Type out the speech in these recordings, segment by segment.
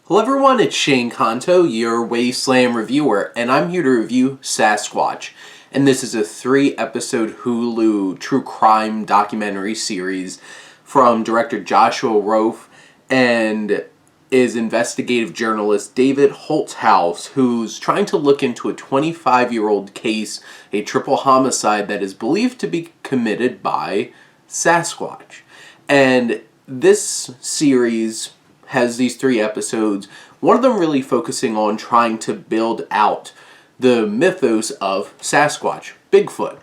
Hello everyone, it's Shane Kanto, your Wasteland reviewer, and I'm here to review Sasquatch. And this is a 3-episode Hulu true crime documentary series from director Joshua Rofe and is investigative journalist David Holthouse, who's trying to look into a 25-year-old case, a triple homicide that is believed to be committed by Sasquatch. And this series has these 3 episodes, one of them really focusing on trying to build out the mythos of Sasquatch, Bigfoot,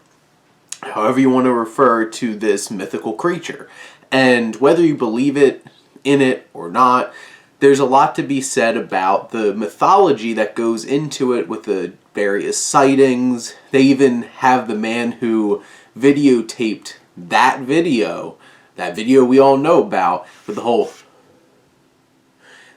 however you want to refer to this mythical creature. And whether you believe in it or not, there's a lot to be said about the mythology that goes into it with the various sightings. They even have the man who videotaped that video we all know about, with the whole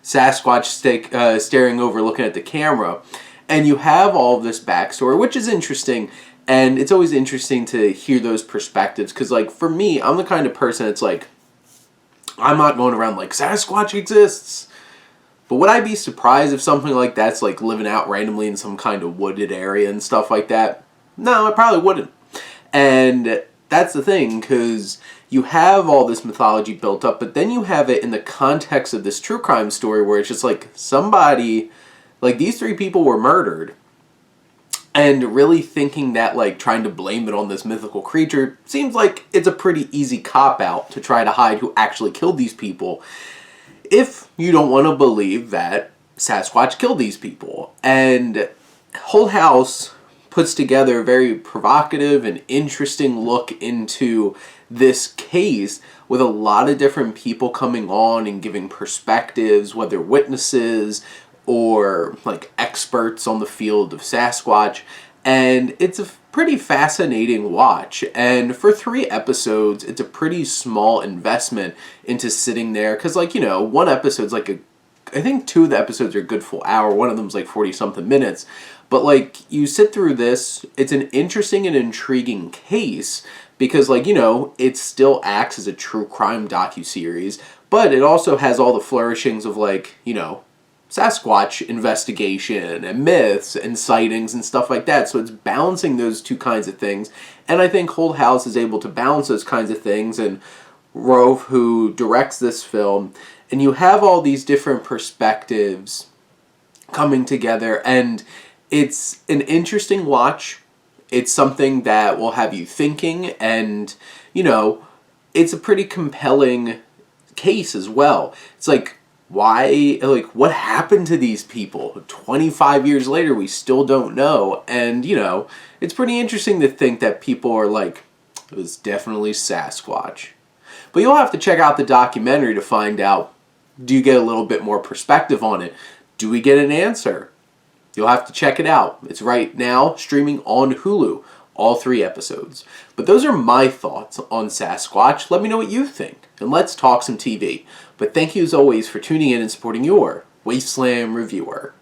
Sasquatch staring over looking at the camera. And you have all of this backstory, which is interesting, and it's always interesting to hear those perspectives, because like for me, I'm the kind of person that's like, I'm not going around like Sasquatch exists. But would I be surprised if something like that's like living out randomly in some kind of wooded area and stuff like that? No, I probably wouldn't. And that's the thing, because you have all this mythology built up, but then you have it in the context of this true crime story where it's just like somebody, like these 3 people were murdered, and really thinking that like trying to blame it on this mythical creature seems like it's a pretty easy cop-out to try to hide who actually killed these people, if you don't want to believe that Sasquatch killed these people. And Holthouse puts together a very provocative and interesting look into this case, with a lot of different people coming on and giving perspectives, whether witnesses or like experts on the field of Sasquatch. And it's a pretty fascinating watch. And for 3 episodes, it's a pretty small investment into sitting there, because like, you know, one episode's like I think 2 of the episodes are a good full hour. One of them's like 40-something minutes. But like, you sit through this, it's an interesting and intriguing case, because like, you know, it still acts as a true crime docuseries, but it also has all the flourishings of like, you know, Sasquatch investigation and myths and sightings and stuff like that. So it's balancing those 2 kinds of things. And I think Holthouse is able to balance those kinds of things, and Rofe, who directs this film, and you have all these different perspectives coming together, and it's an interesting watch. It's something that will have you thinking, and, you know, it's a pretty compelling case as well. It's like, why, like, what happened to these people? 25 years later, we still don't know. And, you know, it's pretty interesting to think that people are like, it was definitely Sasquatch. But you'll have to check out the documentary to find out, do you get a little bit more perspective on it? Do we get an answer? You'll have to check it out. It's right now streaming on Hulu, all 3 episodes. But those are my thoughts on Sasquatch. Let me know what you think, and let's talk some TV. But thank you as always for tuning in and supporting your Wasteland reviewer.